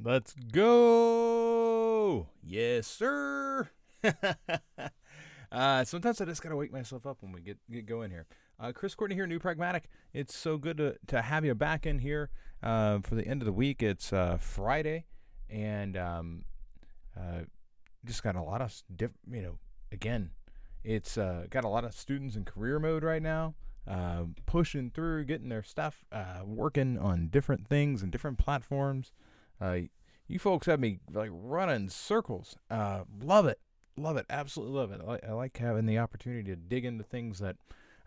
Let's go. Yes, sir. Sometimes I just gotta wake myself up when we get going here. Chris Courtney here, New Pragmatic. It's so good to have you back in here for the end of the week. It's Friday, and uh, just got a lot of again, it's got a lot of students in career mode right now, pushing through, getting their stuff, working on different things and different platforms. Uh, you folks have me like running circles. Love it, absolutely love it. I like having the opportunity to dig into things that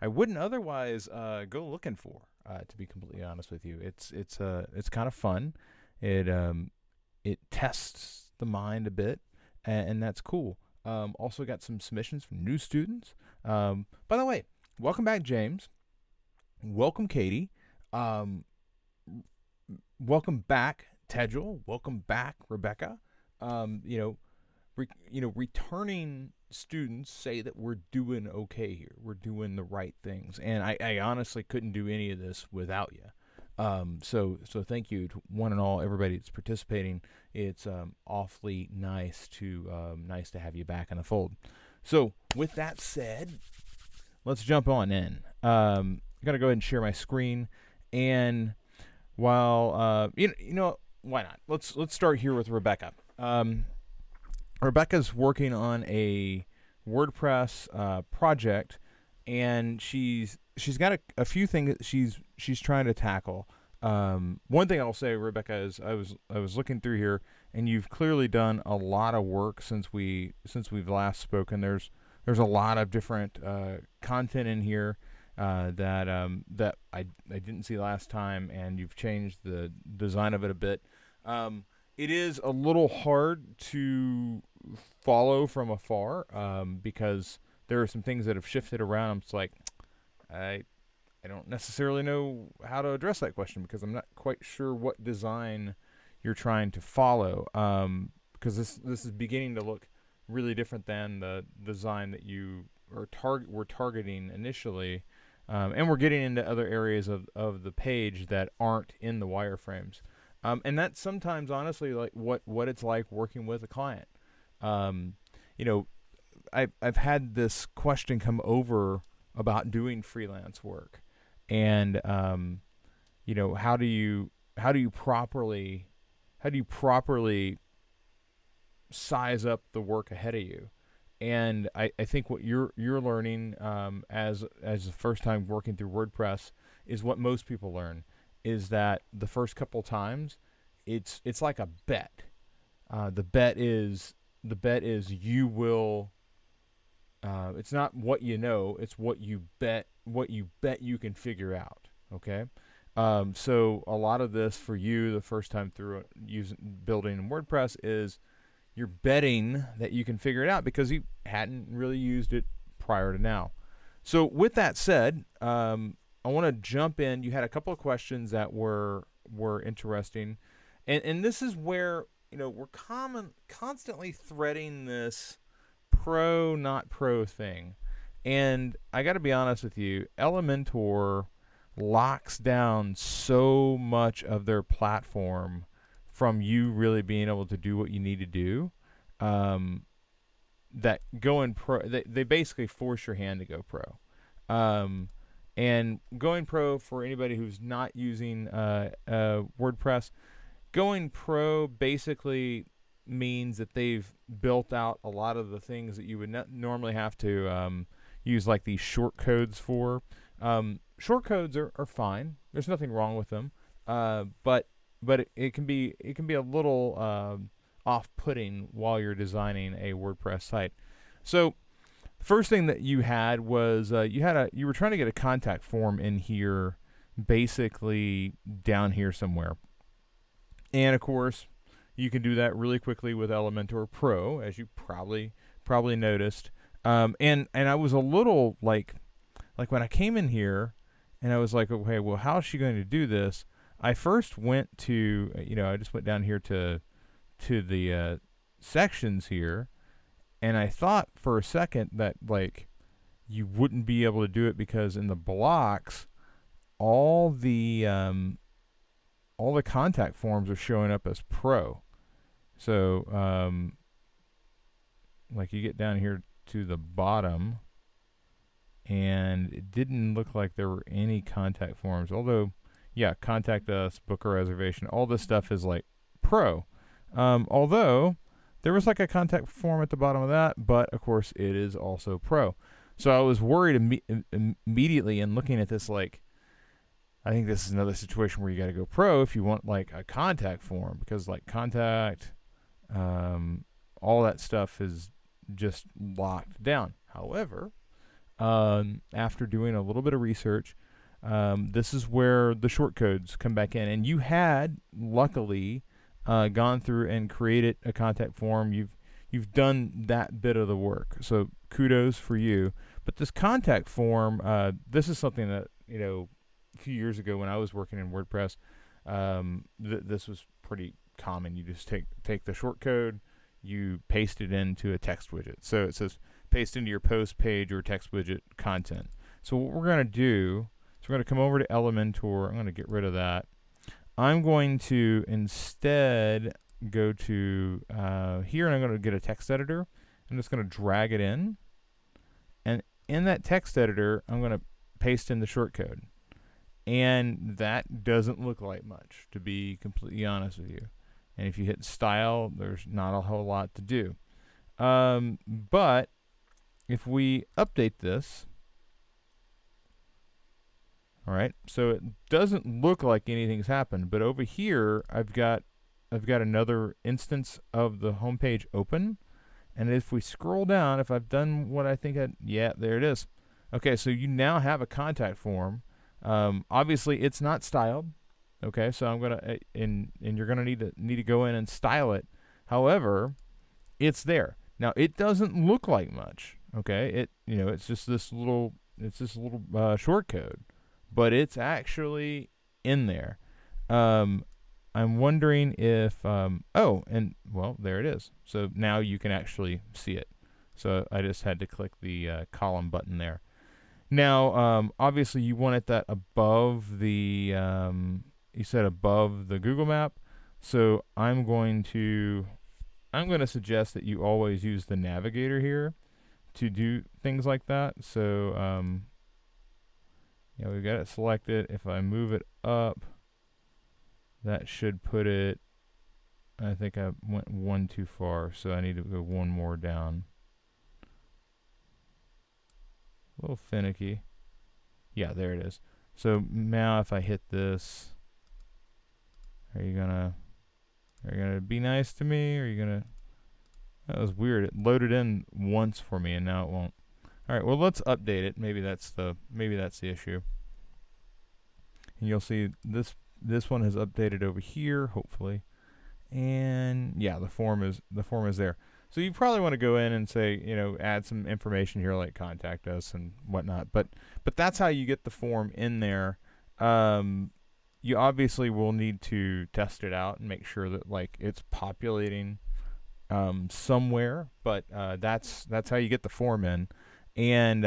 I wouldn't otherwise go looking for. To be completely honest with you, it's kind of fun. It tests the mind a bit, and that's cool. Also got some submissions from new students. By the way, welcome back, James. Welcome, Katie. Um, Welcome back, Tedral. Welcome back, Rebecca. Um, you know, returning students say that we're doing okay here. We're doing the right things, and I honestly couldn't do any of this without you. So thank you to one and all, everybody that's participating. It's awfully nice to have you back in the fold. So with that said, let's jump on in. I gotta go ahead and share my screen, and while why not? Let's start here with Rebecca. Rebecca's working on a WordPress project, and she's got a few things that she's trying to tackle. One thing I'll say, Rebecca, is I was looking through here, and you've clearly done a lot of work since we've last spoken. There's a lot of different content in here that I didn't see last time, and you've changed the design of it a bit. It is a little hard to follow from afar because there are some things that have shifted around. I'm just like, I I don't necessarily know how to address that question because I'm not quite sure what design you're trying to follow. Because this is beginning to look really different than the design that you were targeting initially. And we're getting into other areas of the page that aren't in the wireframes. And that's sometimes honestly like what it's like working with a client. Um, you know, I've had this question come over about doing freelance work, and how do you properly size up the work ahead of you? And I think what you're learning as the first time working through WordPress is what most people learn is that the first couple times it's like a bet. The bet is you will. It's not what you know; it's what you bet. What you bet you can figure out. Okay. So a lot of this for you the first time through using building in WordPress is you're betting that you can figure it out because you hadn't really used it prior to now. So with that said, I want to jump in. You had a couple of questions that were interesting, and this is where we're constantly threading this pro not pro thing, and I got to be honest with you, Elementor locks down so much of their platform from you really being able to do what you need to do, um, that going pro, they basically force your hand to go pro. Um, and going pro, for anybody who's not using WordPress, going pro basically means that they've built out a lot of the things that you would not normally have to use like these short codes for. Short codes are fine. There's nothing wrong with them. But it can be a little off-putting while you're designing a WordPress site. So the first thing that you had was you were trying to get a contact form in here, basically down here somewhere. And of course, you can do that really quickly with Elementor Pro, as you probably noticed. And I was a little like when I came in here, and I was like, okay, well, how is she going to do this? I first went to, I just went down here to the sections here, and I thought for a second that like you wouldn't be able to do it because in the blocks, all the all the contact forms are showing up as pro. So like you get down here to the bottom, and it didn't look like there were any contact forms. Although, yeah, contact us, book a reservation, all this stuff is like pro. Although there was like a contact form at the bottom of that, but of course it is also pro. So I was worried immediately in looking at this, like, I think this is another situation where you got to go pro if you want like a contact form, because like contact, all that stuff is just locked down. However, after doing a little bit of research, this is where the short codes come back in, and you had luckily gone through and created a contact form. You've done that bit of the work, so kudos for you. But this contact form, this is something that, you know, a few years ago when I was working in WordPress, this was pretty common. You just take the short code, you paste it into a text widget. So it says paste into your post page or text widget content. So what we're going to do is we're going to come over to Elementor. I'm going to get rid of that. I'm going to instead go to here, and I'm going to get a text editor. I'm just going to drag it in. And in that text editor, I'm going to paste in the shortcode. And that doesn't look like much, to be completely honest with you. And if you hit style, there's not a whole lot to do. But if we update this, all right, so it doesn't look like anything's happened, but over here I've got another instance of the homepage open, and if we scroll down, if I've done what I think yeah, there it is. Okay, so you now have a contact form. Obviously it's not styled. Okay, so I'm gonna and you're gonna need to go in and style it. However, it's there. Now it doesn't look like much. Okay, it's just this little short code, but it's actually in there. I'm wondering if oh, and well, there it is. So now you can actually see it. So I just had to click the column button there. Now, obviously you want it that above the you said above the Google map. So I'm going to suggest that you always use the navigator here to do things like that. So yeah, we've got it selected. If I move it up, that should put it, I think I went one too far, so I need to go one more down. A little finicky. Yeah, there it is. So now if I hit this, are you gonna be nice to me? Or are you gonna? That was weird. It loaded in once for me, and now it won't. All right. Well, let's update it. Maybe that's the issue. And you'll see this one has updated over here, hopefully. And yeah, the form is there. So you probably want to go in and say, add some information here like contact us and whatnot. But that's how you get the form in there. You obviously will need to test it out and make sure that like it's populating somewhere. But that's how you get the form in. And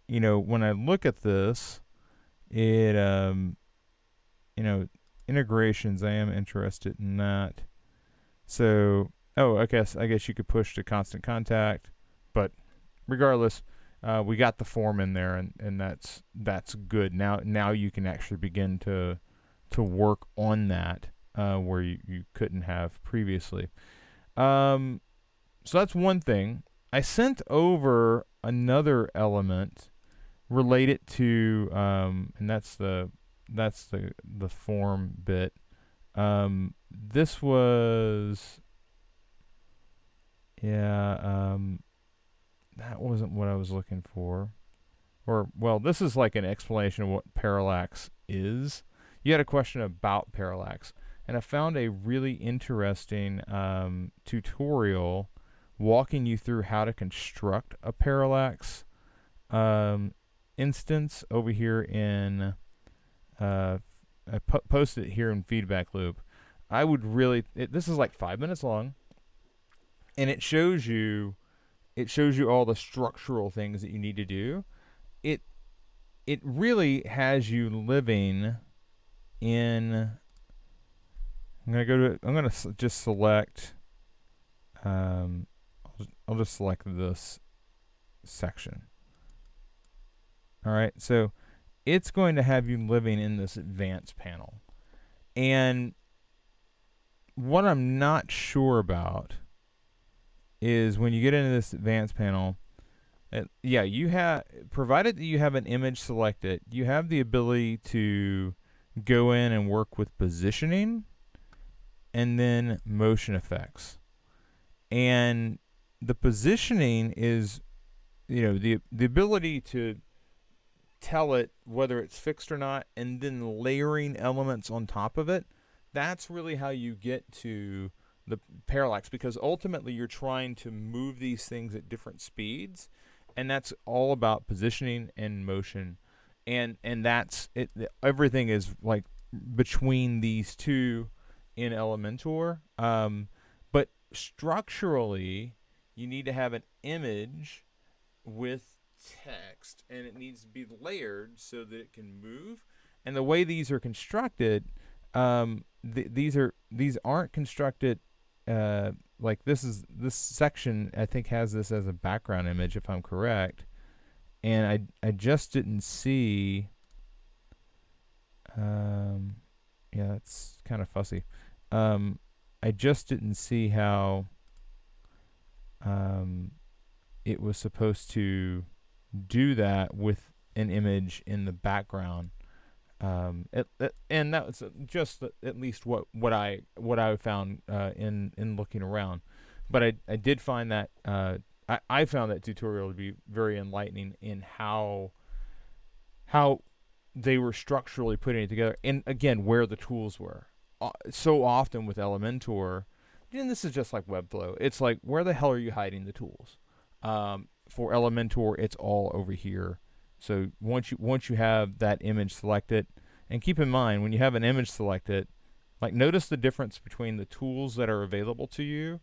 when I look at this, it integrations, I am interested in that. So I guess you could push to constant contact, but regardless, we got the form in there, and that's good. Now you can actually begin to work on that where you couldn't have previously. So that's one thing. I sent over another element related to and that's the form bit. This was that wasn't what I was looking for. Or, well, this is like an explanation of what Parallax is. You had a question about Parallax, and I found a really interesting tutorial walking you through how to construct a Parallax instance over here in I posted it here in Feedback Loop. I would really this is like 5 minutes long, and it shows you all the structural things that you need to do. It really has you living in I'm gonna just select. I'll just select this section. All right, so it's going to have you living in this advanced panel, and what I'm not sure about is when you get into this advanced panel. Yeah, you have, provided that you have an image selected, you have the ability to go in and work with positioning and then motion effects. And the positioning is, the ability to tell it whether it's fixed or not, and then layering elements on top of it. That's really how you get to the parallax, because ultimately you're trying to move these things at different speeds, and that's all about positioning and motion, and that's it. Everything is like between these two in Elementor, but structurally, you need to have an image with text, and it needs to be layered so that it can move. And the way these are constructed, these aren't constructed like this section. I think has this as a background image, if I'm correct. And I just didn't see. Yeah, that's kind of fussy. I just didn't see how it was supposed to do that with an image in the background. And that was just at least what I found in looking around. But I did find that I found that tutorial to be very enlightening in how they were structurally putting it together, and again where the tools were. So often with Elementor, and this is just like Webflow, it's like, where the hell are you hiding the tools? For Elementor, it's all over here. So once you have that image selected, and keep in mind when you have an image selected, like notice the difference between the tools that are available to you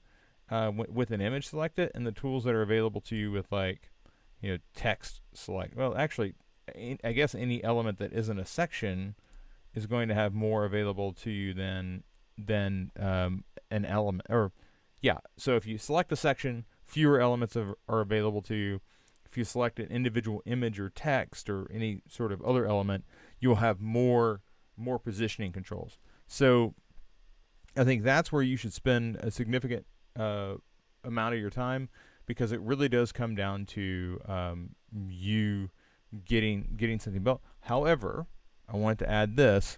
with an image selected, and the tools that are available to you with, like, text select. Well, actually, I guess any element that isn't a section is going to have more available to you than an element. Or yeah, so if you select a section, fewer elements are available to you. If you select an individual image or text or any sort of other element, you'll have more positioning controls. So I think that's where you should spend a significant amount of your time, because it really does come down to you getting something built. However, I wanted to add this.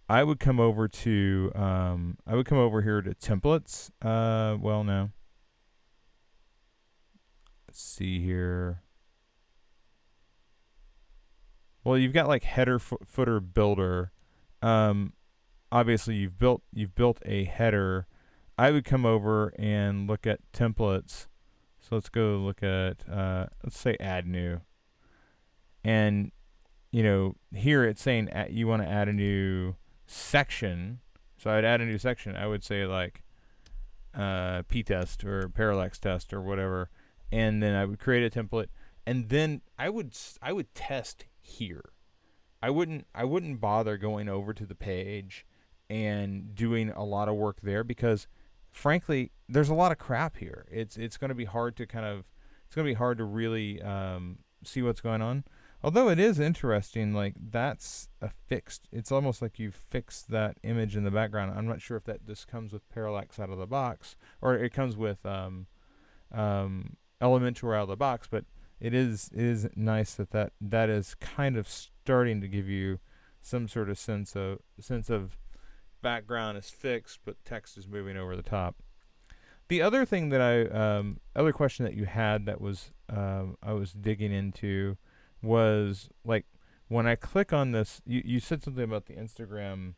I would come over here to templates. Well, no. Let's see here. Well, you've got like header, footer, builder. Obviously, you've built a header. I would come over and look at templates. So let's go look at let's say add new. And here it's saying you want to add a new section. So I'd add a new section. I would say like p-test or parallax test or whatever, and then I would create a template, and then I would test here. I wouldn't bother going over to the page and doing a lot of work there, because frankly there's a lot of crap here. It's going to be hard to really see what's going on. Although it is interesting, like that's a fixed. It's almost like you fixed that image in the background. I'm not sure if that just comes with Parallax out of the box, or it comes with Elementor out of the box. But it is nice that is kind of starting to give you some sort of sense of background is fixed, but text is moving over the top. The other thing that other question that you had that was I was digging into was, like, when I click on this, you said something about the Instagram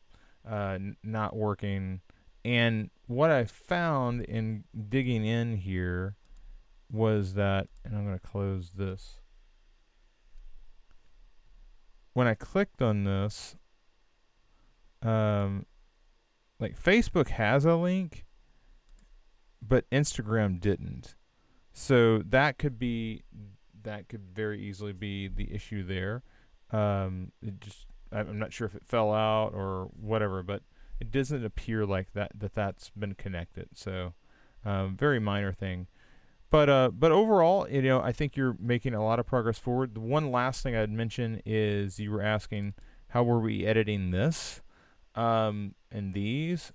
not working, and what I found in digging in here was that, and I'm going to close this. When I clicked on this, like Facebook has a link, but Instagram didn't. So that could very easily be the issue there. I'm not sure if it fell out or whatever, but it doesn't appear like that's been connected. So very minor thing. But overall, I think you're making a lot of progress forward. The one last thing I'd mention is you were asking how were we editing this, and these.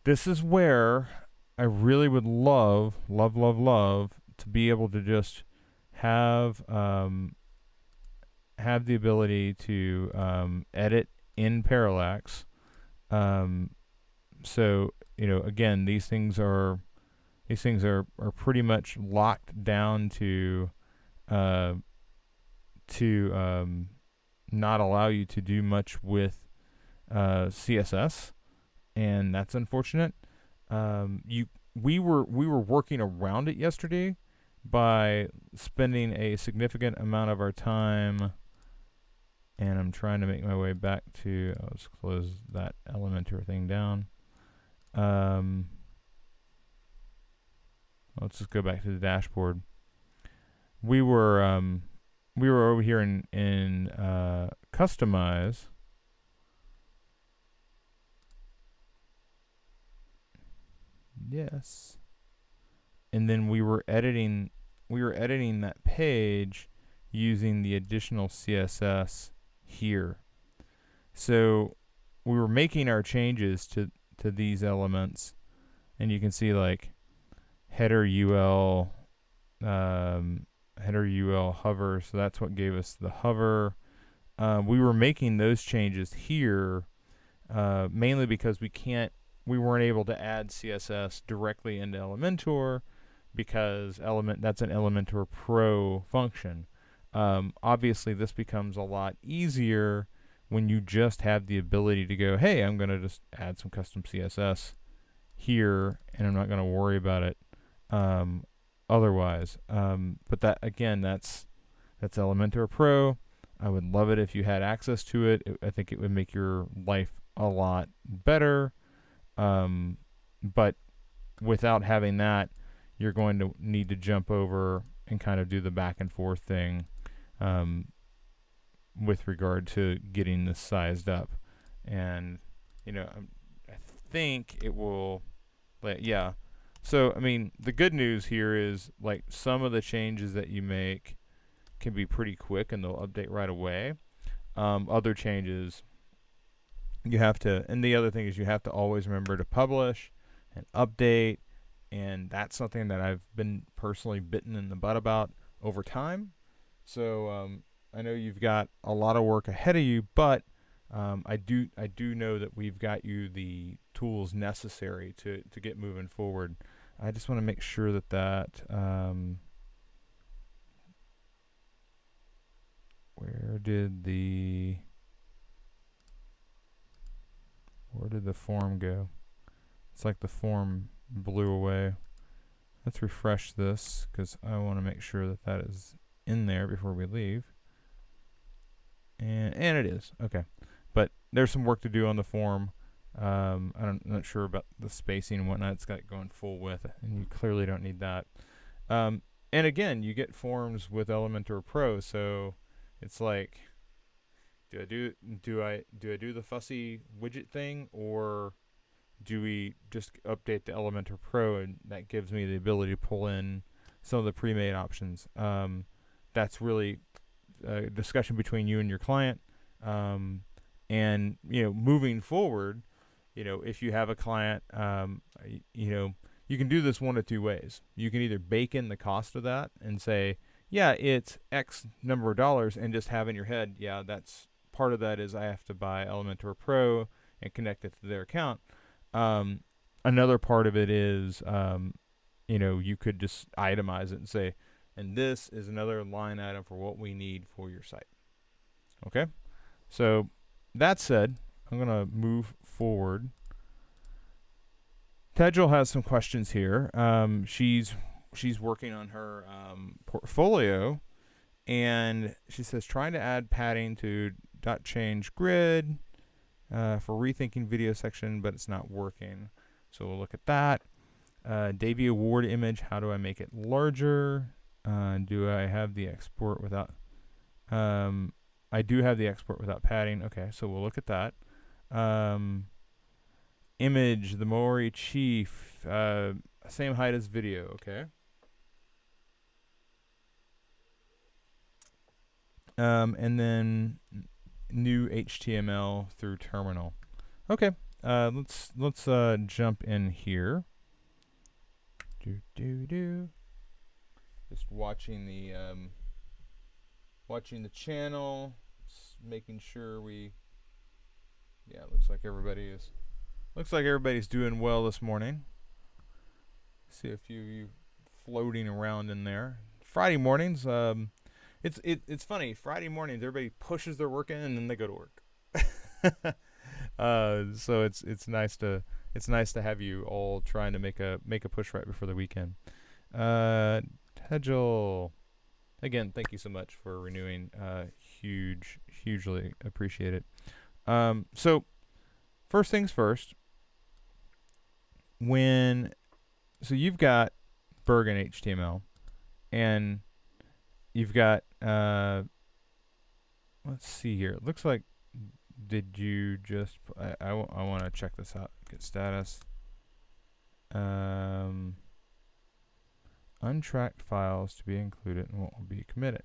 This is where I really would love to be able to just have have the ability to edit in Parallax. Um, so again, these things are pretty much locked down uh, to not allow you to do much with CSS, and that's unfortunate. You we were working around it yesterday by spending a significant amount of our time, and I'm trying to make my way back to. Let's close that Elementor thing down. Um, let's just go back to the dashboard. We were over here in customize. Yes. And then we were editing that page using the additional CSS here. So we were making our changes to these elements, and you can see like header UL header UL hover. So that's what gave us the hover. We were making those changes here mainly because we weren't able to add CSS directly into Elementor because that's an Elementor Pro function. Obviously, this becomes a lot easier when you just have the ability to go, hey, I'm going to just add some custom CSS here, and I'm not going to worry about it otherwise. But that again, that's Elementor Pro. I would love it if you had access to it. I think it would make your life a lot better. But without having that, you're going to need to jump over and kind of do the back and forth thing with regard to getting this sized up. And, I think it will, yeah. So, I mean, the good news here is, like, some of the changes that you make can be pretty quick and they'll update right away. Other changes, you have to, and the other thing is you have to always remember to publish and update, and that's something that I've been personally bitten in the butt about over time. So I know you've got a lot of work ahead of you, but I do know that we've got you the tools necessary to get moving forward. I just want to make sure that where did the form go? It's like the form blew away. Let's refresh this because I want to make sure that is in there before we leave. And it is. Okay. But there's some work to do on the form. I'm not sure about the spacing and whatnot. It's got it going full width, and you clearly don't need that. And again, you get forms with Elementor Pro, so it's like, do I do the fussy widget thing, or do we just update the Elementor Pro, and that gives me the ability to pull in some of the pre-made options? That's really a discussion between you and your client. And moving forward, if you have a client, you can do this one of two ways. You can either bake in the cost of that and say, yeah, it's X number of dollars, and just have in your head, yeah, that's part of that is I have to buy Elementor Pro and connect it to their account. Another part of it is, you could just itemize it and say, and this is another line item for what we need for your site. Okay? So that said, I'm going to move forward. Tejal has some questions here. She's working on her portfolio, and she says trying to add padding to .change grid for rethinking video section, but it's not working. So we'll look at that. Davey Award image, how do I make it larger? Do I have the export without... I do have the export without padding. Okay, so we'll look at that. Image, the Maori chief, same height as video, okay? And then new HTML through terminal. Okay, let's jump in here. Just watching the channel, making sure yeah, looks like everybody's doing well this morning. See a few of you floating around in there. Friday mornings, it's funny. Friday mornings, everybody pushes their work in and then they go to work. So it's nice to have you all trying to make a push right before the weekend. Tedgel, again, thank you so much for renewing. Hugely appreciate it. So first things first. So you've got Bergen HTML, and you've got let's see here. It looks like, did you just I want to check this out. Get status. Untracked files to be included and what will be committed.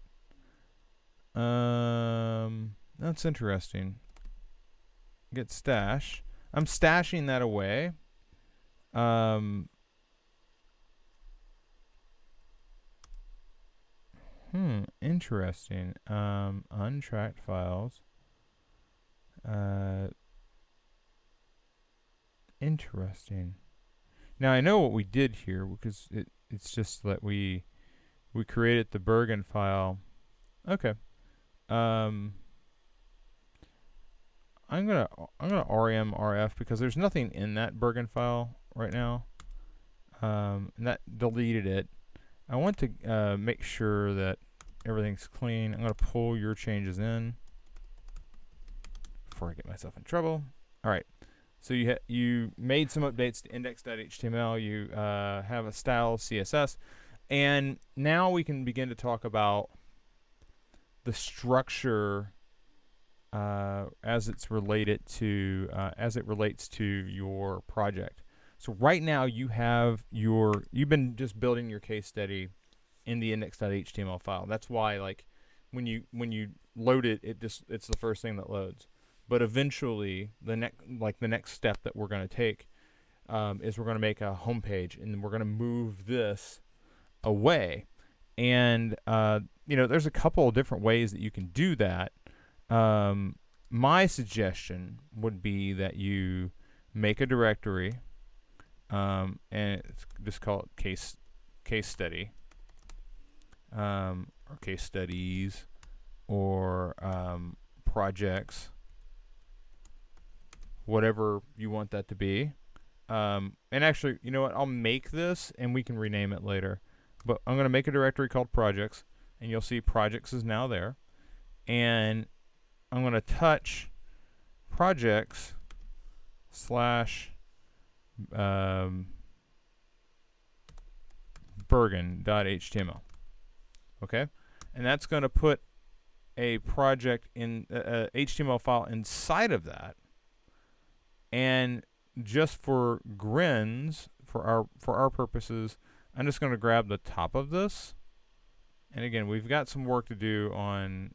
That's interesting. Get stash. I'm stashing that away. Interesting. Untracked files. Interesting. Now I know what we did here, because it's just that we created the Bergen file. Okay. I'm gonna rem rf because there's nothing in that Bergen file right now. And that deleted it. I want to make sure that everything's clean. I'm gonna pull your changes in before I get myself in trouble. All right. So you made some updates to index.html. You have a style CSS, and now we can begin to talk about the structure as it relates to your project. So right now you've been just building your case study in the index.html file. That's why, like, when you load it, it's the first thing that loads. But eventually, the next step that we're going to take is we're going to make a home page, and we're going to move this away. And there's a couple of different ways that you can do that. My suggestion would be that you make a directory, and just call it case study, or case studies, or projects, whatever you want that to be. And actually, you know what? I'll make this and we can rename it later. But I'm going to make a directory called projects, and you'll see projects is now there. And I'm going to touch projects / Bergen.html. Okay? And that's going to put a project in HTML file inside of that. And just for grins, for our purposes, I'm just going to grab the top of this. And again, we've got some work to do on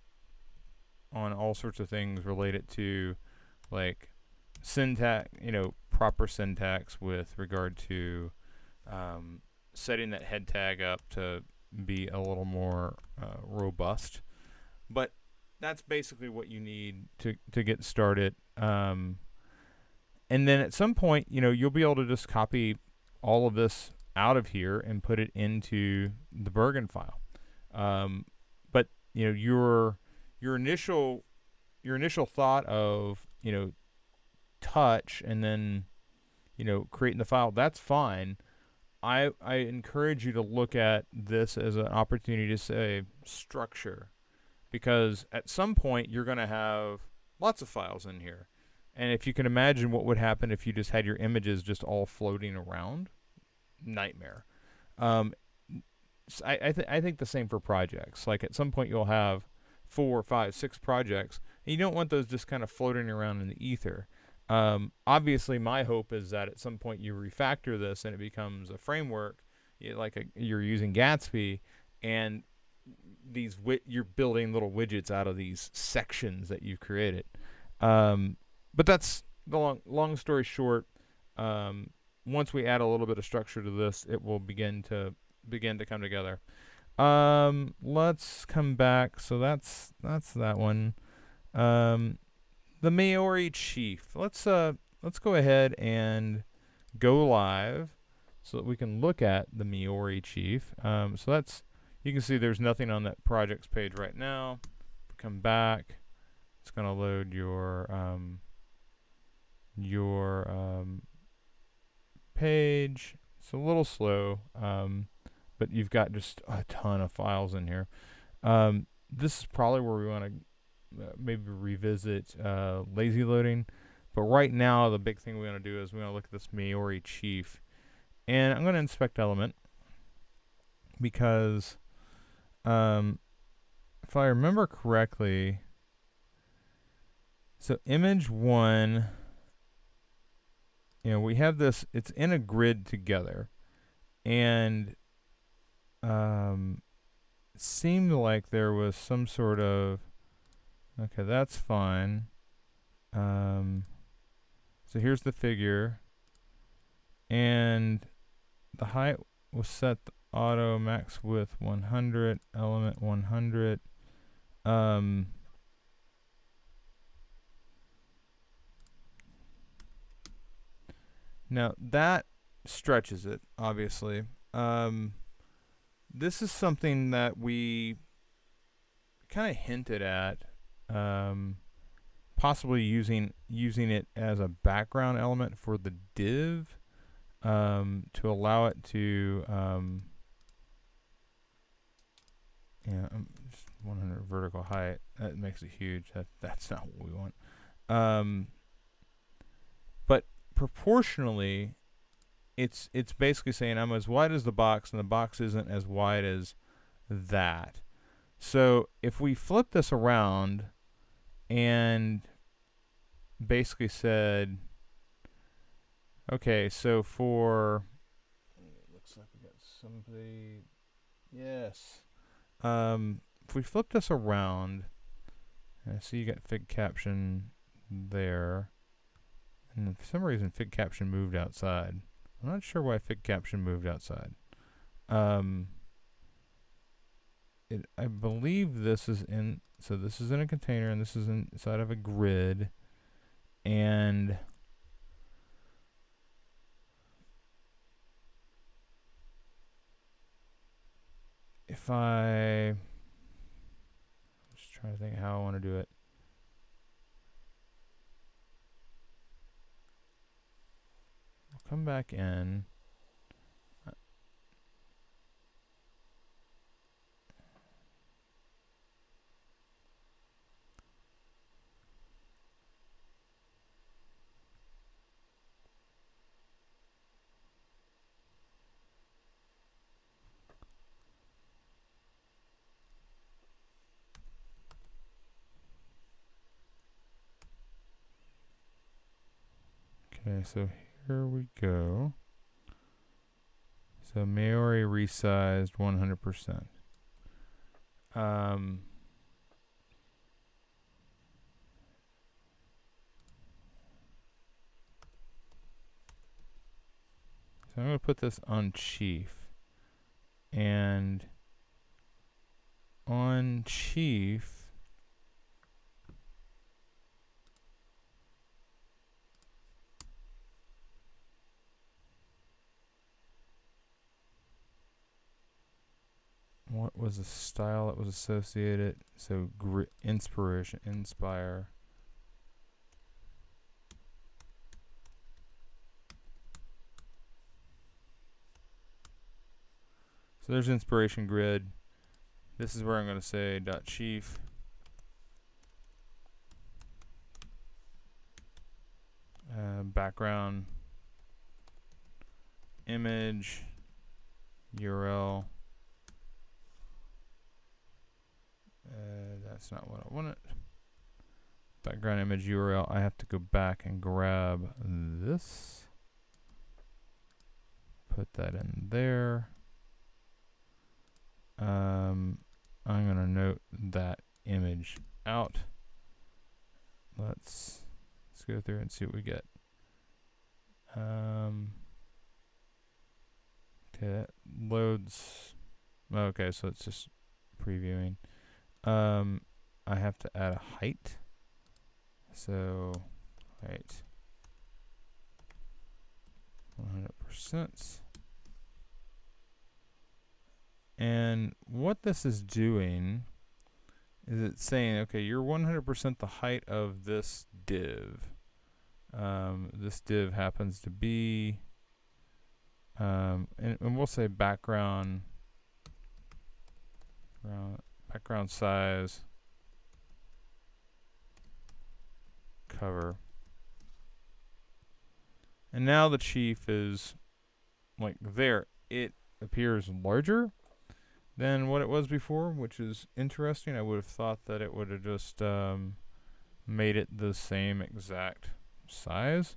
all sorts of things related to, like, syntax, proper syntax with regard to setting that head tag up to be a little more robust. But that's basically what you need to get started. And then at some point, you'll be able to just copy all of this out of here and put it into the Bergen file. But your initial thought of touch and then creating the file, that's fine. I encourage you to look at this as an opportunity to say structure, because at some point you're going to have lots of files in here. And if you can imagine what would happen if you just had your images just all floating around, nightmare. I think the same for projects. Like, at some point you'll have 4, 5, 6 projects, and you don't want those just kind of floating around in the ether. Obviously, my hope is that at some point you refactor this and it becomes a framework, you're using Gatsby, and you're building little widgets out of these sections that you've created. But that's the long story short. Um, Once we add a little bit of structure to this, it will begin to come together. Let's come back. So that's that one. Um, the Maori Chief. Let's go ahead and go live so that we can look at the Maori Chief. So that's, you can see there's nothing on that projects page right now. Come back. It's going to load your page. It's a little slow, but you've got just a ton of files in here. This is probably where we want to maybe revisit lazy loading. But right now, the big thing we want to do is we want to look at this Maori Chief. And I'm going to inspect element because if I remember correctly, so image 1, we have this, it's in a grid together. And it seemed like there was some sort of, okay, that's fine. So here's the figure, and the height was set auto max width 100, element 100. Now that stretches it, obviously. This is something that we kind of hinted at, possibly using it as a background element for the div, to allow it to, just 100 vertical height. That makes it huge. That's not what we want. But proportionally, it's basically saying I'm as wide as the box, and the box isn't as wide as that. So if we flip this around and basically said, okay, so looks like we got somebody, yes. If we flip this around, I see you got fig caption there, and for some reason fig caption moved outside. I'm not sure why fig caption moved outside. I believe this is in, so this is in a container, and this is inside of a grid, and if I'm just trying to think how I want to do it. I'll come back in. Okay, so here we go. So Maori resized 100%. So I'm going to put this on Chief. And on Chief, what was the style that was associated? So inspire. So there's inspiration grid. This is where I'm going to say .chief. Background image URL. That's not what I wanted. background image URL, I have to go back and grab this, put that in there. I'm going to note that image out. Let's go through and see what we get. Okay, that loads. Okay, so it's just previewing. I have to add a height. So, height 100%. And what this is doing is it's saying, okay, you're 100% the height of this div. This div happens to be, and we'll say background size cover. And now the chief is like there. It appears larger than what it was before, which is interesting. I would have thought that it would have just made it the same exact size.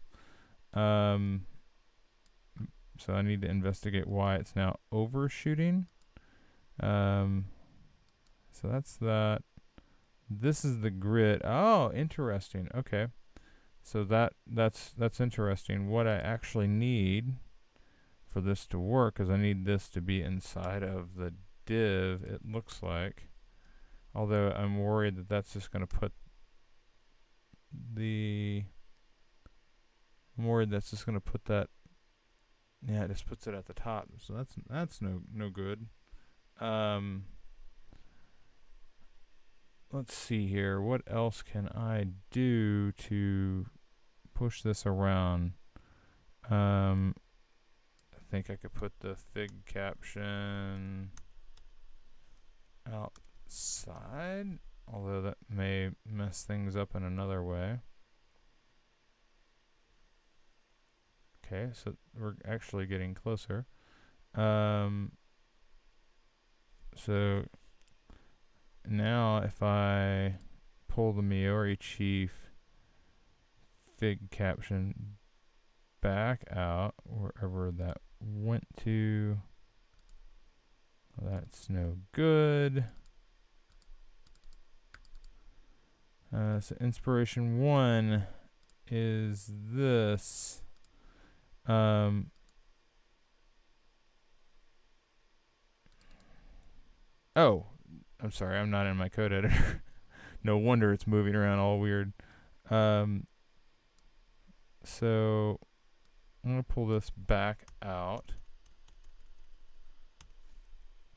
So I need to investigate why it's now overshooting. So that's that. This is the grid. Oh, interesting. Okay. So that's interesting. What I actually need for this to work is I need this to be inside of the div, it looks like. Although I'm worried that that's just going to put the... I'm worried that's just going to put that... Yeah, it just puts it at the top. So that's no good. Let's see here. What else can I do to push this around? I think I could put the fig caption outside, although that may mess things up in another way. Okay, so we're actually getting closer. So now if I pull the Maori Chief fig caption back out, wherever that went to, that's no good. So inspiration 1 is this. Oh, I'm sorry, I'm not in my code editor. No wonder it's moving around all weird. So I'm going to pull this back out.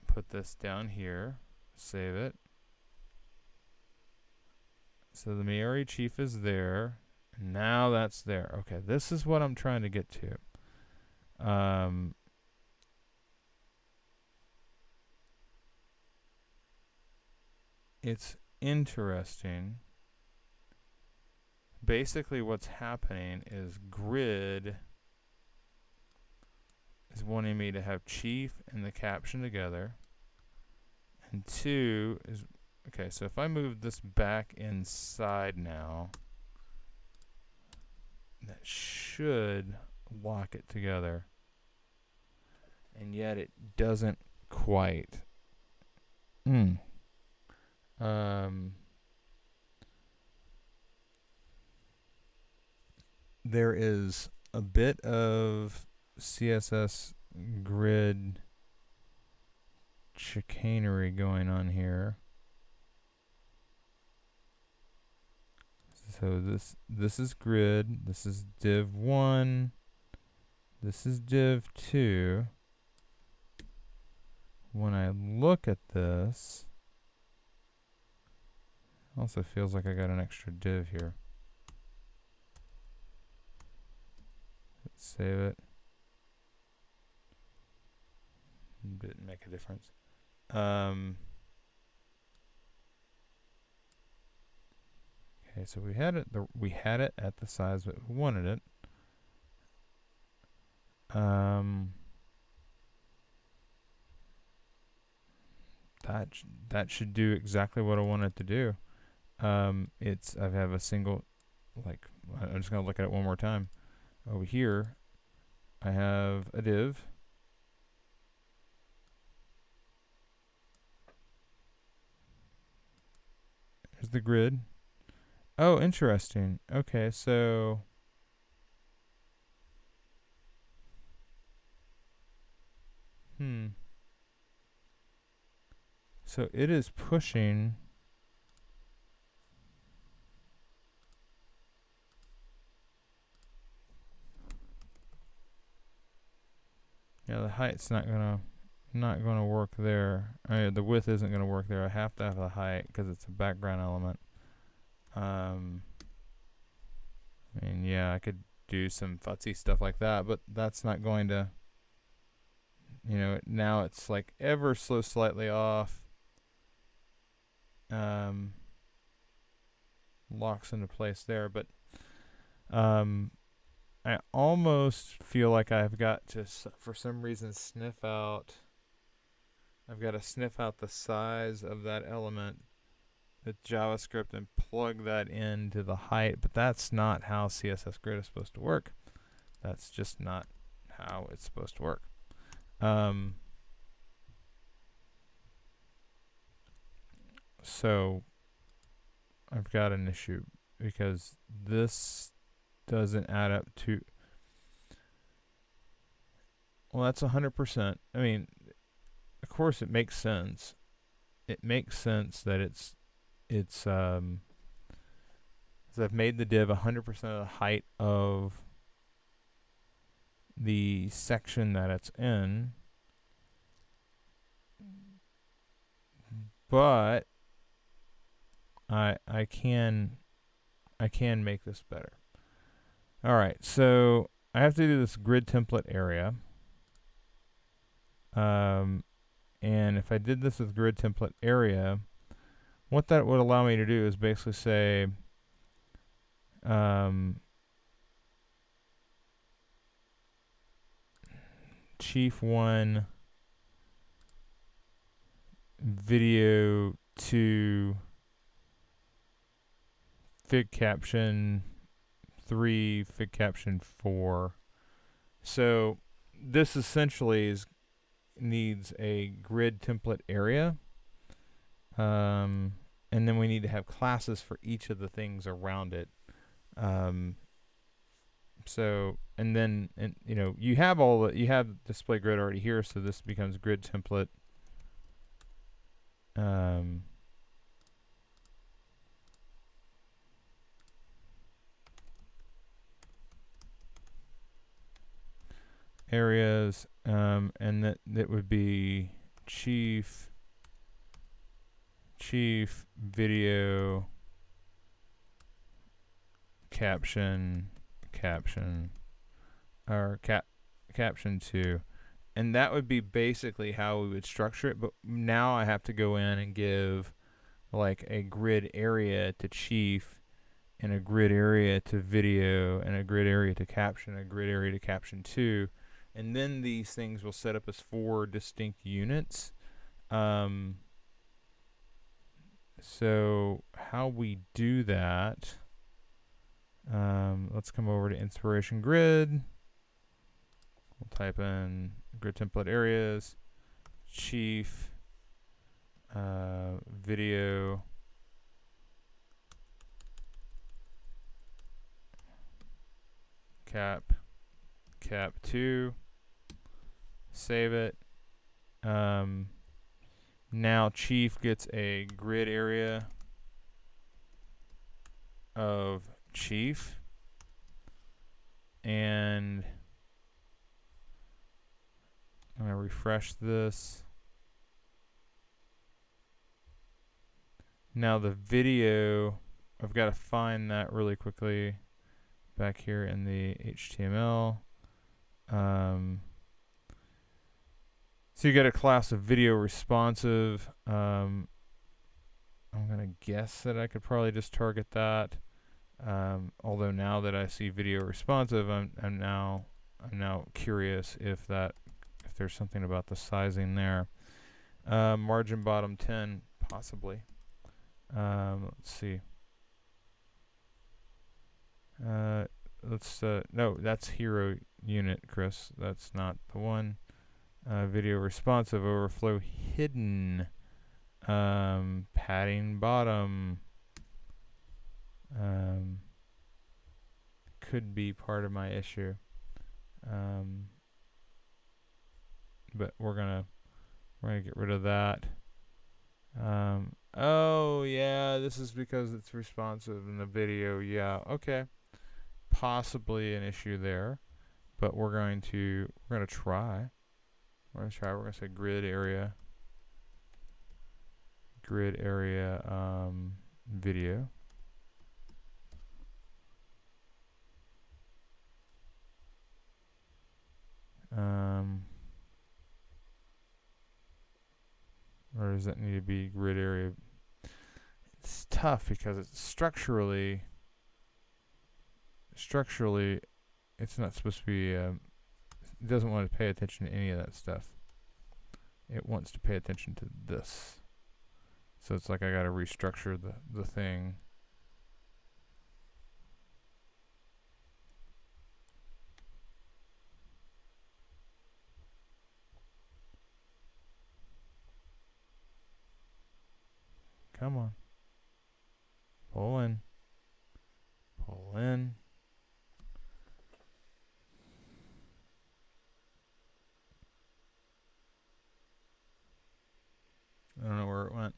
Put this down here. Save it. So the Maori Chief is there. Now that's there. Okay, this is what I'm trying to get to. It's interesting. Basically what's happening is Grid is wanting me to have Chief and the caption together. And 2 is... Okay, so if I move this back inside now, that should lock it together. And yet it doesn't quite. There is a bit of CSS grid chicanery going on here. So this is grid, this is div 1, this is div 2. When I look at this, it also feels like I got an extra div here. Let's save it. Didn't make a difference. Okay, so we had it at the size that we wanted it. That should do exactly what I want it to do. I have a single, like, I'm just going to look at it one more time. Over here, I have a div. Here's the grid. Oh, interesting. Okay, so so it is pushing. Yeah, the height's not gonna work there. The width isn't gonna work there. I have to have the height because it's a background element. I mean, yeah, I could do some futzy stuff like that, but that's not going to. Now it's like ever so slightly off. Locks into place there, but I almost feel like I've got to, for some reason, sniff out. I've got to sniff out the size of that element with JavaScript and plug that into the height, but that's not how CSS Grid is supposed to work. That's just not how it's supposed to work. So I've got an issue because this doesn't add up to. Well, that's 100%. I mean, of course, it makes sense. It makes sense that it's so I've made the div 100% of the height of the section that it's in, but I can make this better. All right, so I have to do this grid template area. And if I did this with grid template area, what that would allow me to do is basically say, chief 1, video 2, fig caption 3, fig caption 4. So this essentially needs a grid template area. And then we need to have classes for each of the things around it. So, and then, you have display grid already here, so this becomes grid template. Areas, and that would be chief video caption or caption 2, and that would be basically how we would structure it. But now I have to go in and give like a grid area to chief, and a grid area to video, and a grid area to caption, a grid area to caption 2, and then these things will set up as 4 distinct units. So how we do that, let's come over to inspiration grid. We'll type in grid template areas, chief, video, cap 2, save it. Now chief gets a grid area of chief, and I'm going to refresh this. Now the video, I've got to find that really quickly back here in the HTML. So you get a class of video responsive. I'm going to guess that I could probably just target that. Although now that I see video responsive, I'm now curious if there's something about the sizing there. Margin bottom 10, possibly. Let's see. let's no, that's hero unit, Chris. That's not the one. Video responsive overflow hidden. Padding bottom. Could be part of my issue. But we're gonna get rid of that. Oh yeah, this is because it's responsive in the video. Yeah, okay. Possibly an issue there, but we're gonna try. We're gonna say grid area video. Or does that need to be grid area? It's tough because it's structurally it's not supposed to be it doesn't want to pay attention to any of that stuff. It wants to pay attention to this. So it's like I got to restructure the thing. Come on. Pull in. Pull in. I don't know where it went.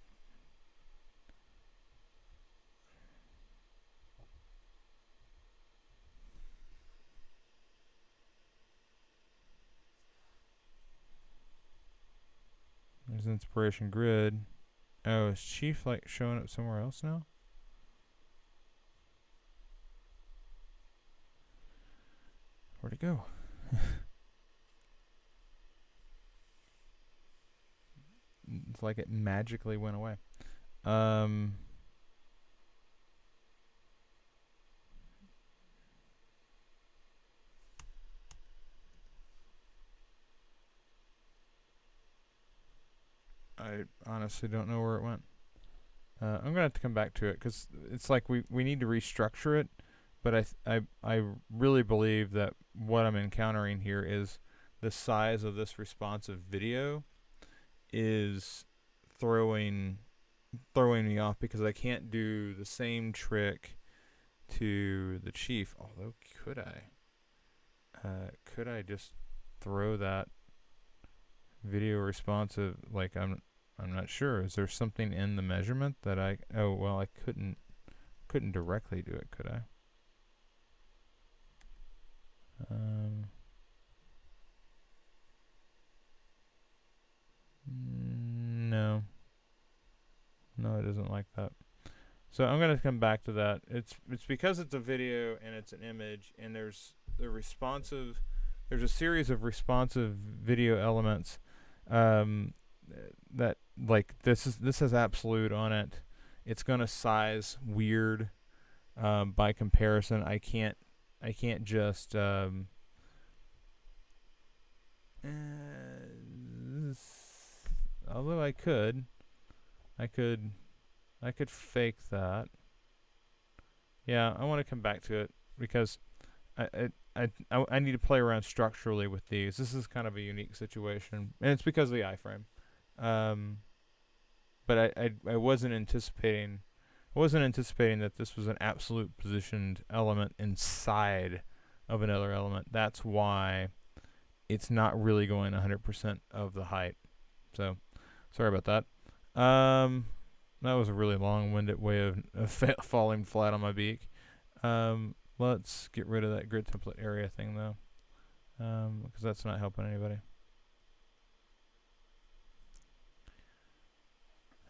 There's inspiration grid. Oh, is Chief like showing up somewhere else now? Where'd it go? It's like it magically went away. I honestly don't know where it went. I'm gonna have to come back to it because it's like we need to restructure it. But I really believe that what I'm encountering here is the size of this responsive video is throwing me off because I can't do the same trick to the Chief. Although could I just throw that video responsive? Like I'm not sure. Is there something in the measurement that I couldn't directly do it, could I? No, it isn't like that. So I'm gonna come back to that. It's because it's a video and it's an image, and there's a series of responsive video elements that like this has absolute on it. It's gonna size weird by comparison. I can't just although I could fake that. Yeah, I want to come back to it because I need to play around structurally with these. This is kind of a unique situation, and it's because of the iframe. But I wasn't anticipating that this was an absolute positioned element inside of another element. That's why it's not really going 100% of the height. So sorry about that. That was a really long-winded way of falling flat on my beak. Let's get rid of that grid template area thing though, because that's not helping anybody.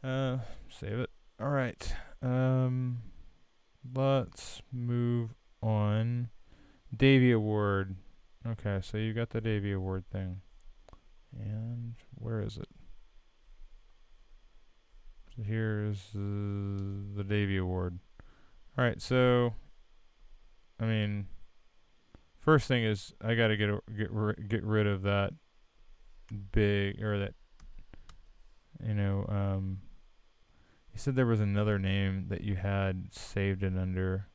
Save it. All right. Let's move on. Davy Award. Okay, so you got the Davy Award thing. And where is it? So here's the Davy Award. All right, so I mean, first thing is I got to get rid of that big, or that, you said there was another name that you had saved it under,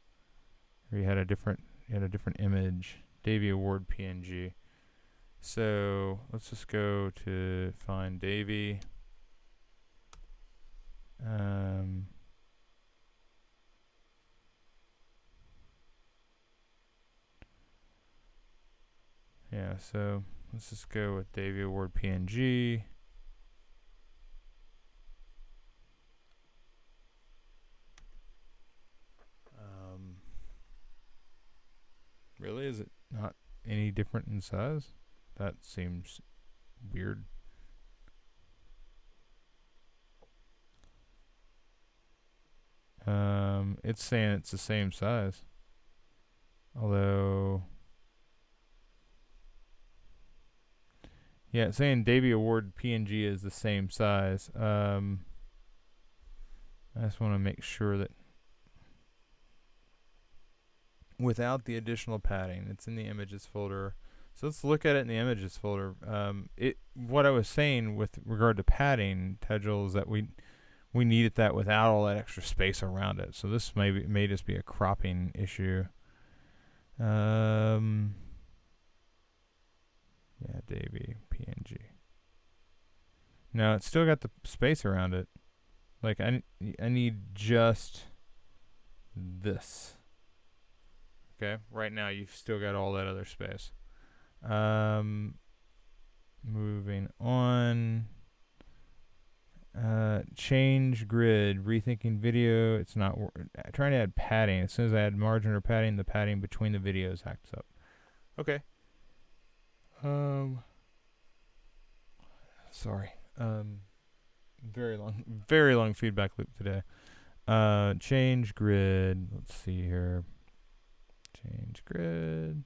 or you had a different You had a different image. Davy Award PNG. So let's just go to find Davy. Yeah, so let's just go with Davy Award PNG. Really? Is it not any different in size? That seems weird. It's saying it's the same size. Although, yeah, it's saying Davy Award PNG is the same size. I just want to make sure that without the additional padding, it's in the images folder. So let's look at it in the images folder. What I was saying with regard to padding, Tedgel, is that we needed that without all that extra space around it. So this may just be a cropping issue. Yeah, Davy PNG. No, it's still got the space around it. Like I need just this. Okay, right now you've still got all that other space. Moving on. Change grid, rethinking video. It's not trying to add padding. As soon as I add margin or padding, the padding between the videos acts up. Okay. Sorry. Very long feedback loop today. Change grid. Let's see here. Change grid.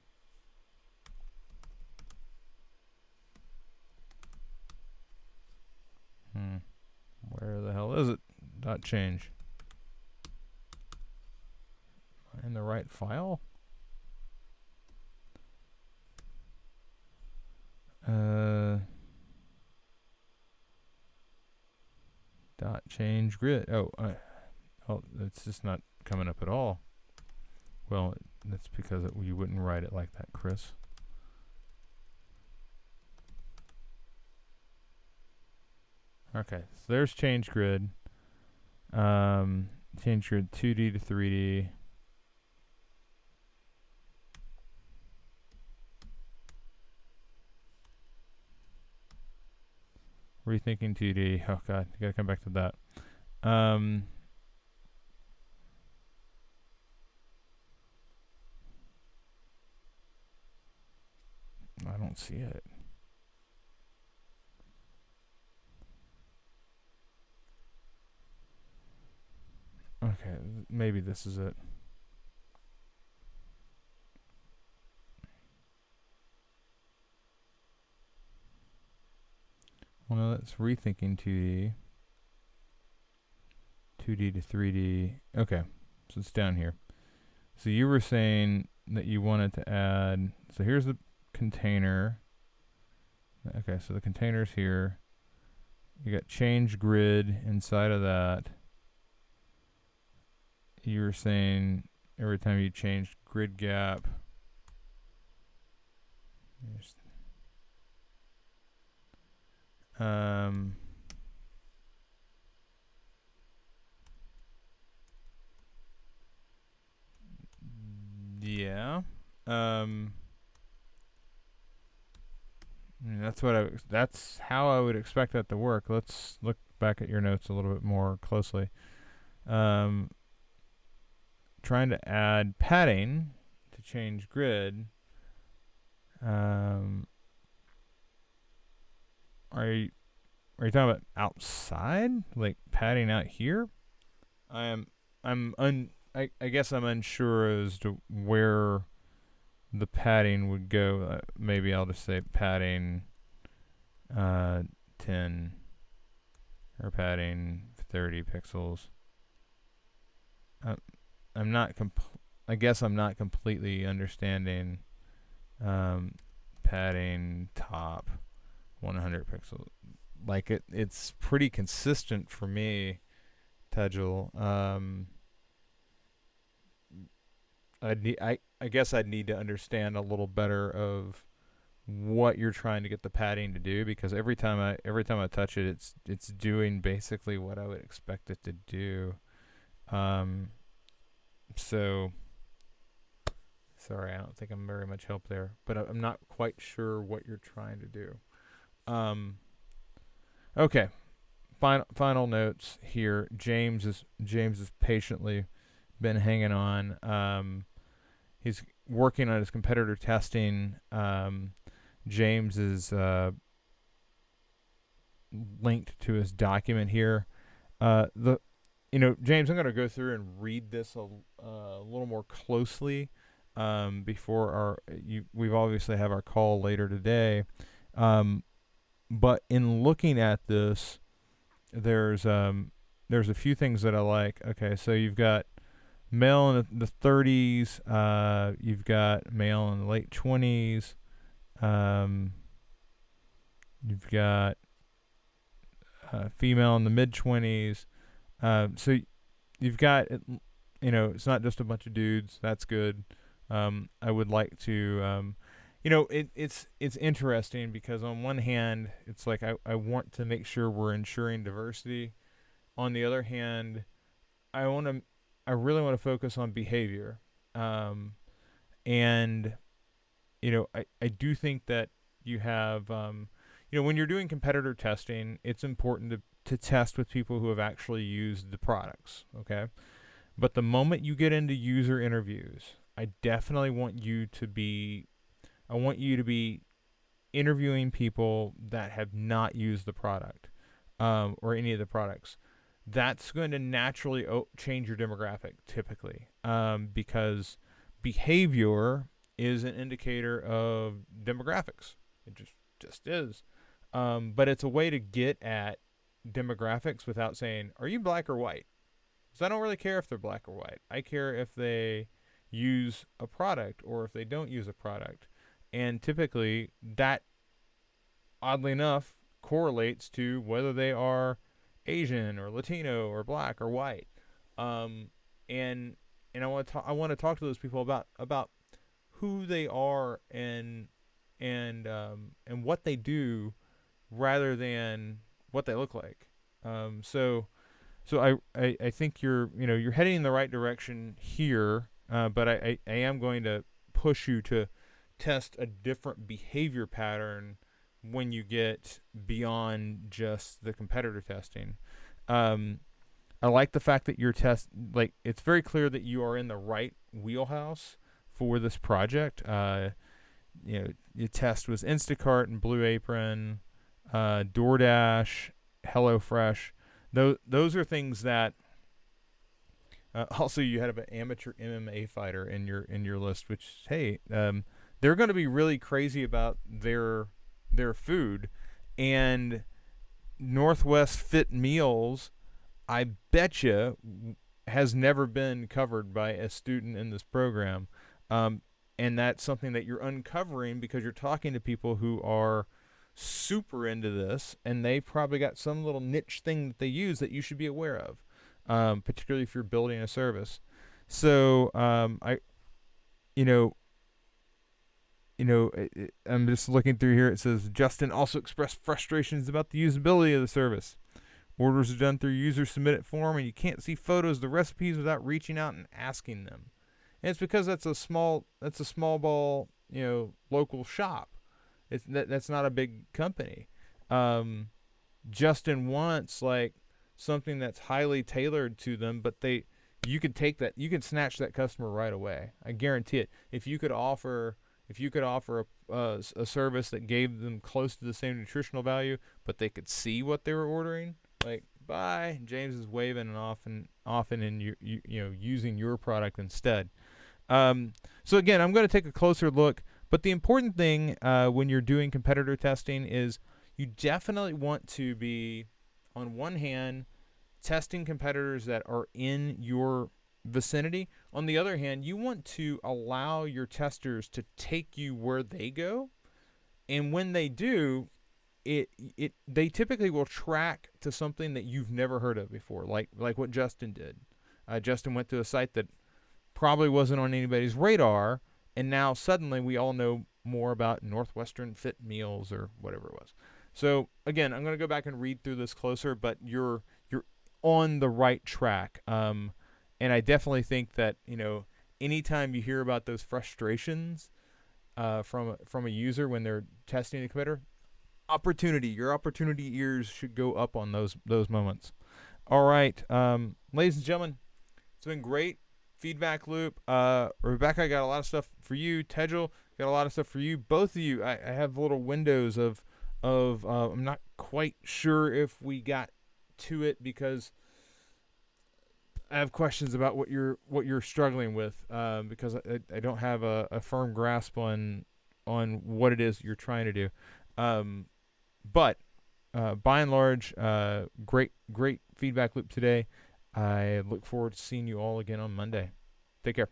Where the hell is it? Dot change. Am I in the right file? Dot change grid. Oh, it's just not coming up at all. Well, that's because you wouldn't write it like that, Chris. Okay, so there's change grid. Change grid 2D to 3D. Rethinking 2D. Oh god, I gotta come back to that. I don't see it. Okay, maybe this is it. Well, no, that's rethinking 2D. 2D to 3D. Okay, so it's down here. So you were saying that you wanted to add. So here's the container. Okay, so the container's here. You got change grid inside of that. You were saying every time you change grid gap. Yeah. That's how I would expect that to work. Let's look back at your notes a little bit more closely. Trying to add padding to change grid. Are you talking about outside, like padding out here? I guess I'm unsure as to where the padding would go. Maybe I'll just say padding 10 or padding 30 pixels. I guess I'm not completely understanding padding top 100 pixels. Like it's pretty consistent for me, Tedgel. I guess I'd need to understand a little better of what you're trying to get the padding to do, because every time I touch it, it's doing basically what I would expect it to do. Um, so sorry, I don't think I'm very much help there, but I'm not quite sure what you're trying to do. Um, okay, final notes here. James is patiently been hanging on. He's working on his competitor testing. James is linked to his document here. The James, I'm going to go through and read this a little more closely before we've obviously have our call later today. But in looking at this, there's a few things that I like. Okay, so you've got male in the 30s. You've got male in the late 20s. You've got female in the mid 20s. So you've got, it's not just a bunch of dudes. That's good. I would like to, it's interesting because on one hand, it's like I want to make sure we're ensuring diversity. On the other hand, I really want to focus on behavior. And I do think that you have, when you're doing competitor testing, it's important to test with people who have actually used the products. Okay. But the moment you get into user interviews, I definitely want you to be interviewing people that have not used the product, or any of the products. That's going to naturally change your demographic typically, because behavior is an indicator of demographics. It just is. But it's a way to get at demographics without saying, "Are you black or white?" Because I don't really care if they're black or white. I care if they use a product or if they don't use a product. And typically, that, oddly enough, correlates to whether they are Asian or Latino or black or white. Um, and I want to talk to those people about who they are and what they do rather than what they look like. So I think you're heading in the right direction here, but I am going to push you to test a different behavior pattern when you get beyond just the competitor testing. Um, I like the fact that your test, like, it's very clear that you are in the right wheelhouse for this project. Your test was Instacart and Blue Apron, DoorDash, HelloFresh. Those are things that. Also, you had an amateur MMA fighter in your list, which, hey, they're going to be really crazy about their food, and Northwest Fit Meals, I betcha, has never been covered by a student in this program. And that's something that you're uncovering because you're talking to people who are super into this, and they probably got some little niche thing that they use that you should be aware of, particularly if you're building a service. So you know, I'm just looking through here. It says Justin also expressed frustrations about the usability of the service. Orders are done through user submitted form, and you can't see photos of the recipes without reaching out and asking them. And it's because that's a small ball, local shop. That's not a big company. Justin wants, like, something that's highly tailored to them, but you could take that, you could snatch that customer right away. I guarantee it. If you could offer a service that gave them close to the same nutritional value, but they could see what they were ordering, like, bye, James is waving and often in using your product instead. So again, I'm going to take a closer look, but the important thing when you're doing competitor testing is you definitely want to be, on one hand, testing competitors that are in your vicinity. On the other hand, you want to allow your testers to take you where they go, and when they do, they typically will track to something that you've never heard of before, like what Justin did. Justin went to a site that probably wasn't on anybody's radar, and now suddenly we all know more about Northwestern Fit Meals or whatever it was. So again, I'm going to go back and read through this closer, but you're on the right track. And I definitely think that anytime you hear about those frustrations from a user when they're testing the committer, your opportunity ears should go up on those moments. All right, ladies and gentlemen, it's been great. Feedback loop. Rebecca, I got a lot of stuff for you. Tejal, got a lot of stuff for you. Both of you, I have little windows of I'm not quite sure if we got to it because I have questions about what you're struggling with because I don't have a firm grasp on what it is you're trying to do. But by and large, great feedback loop today. I look forward to seeing you all again on Monday. Take care.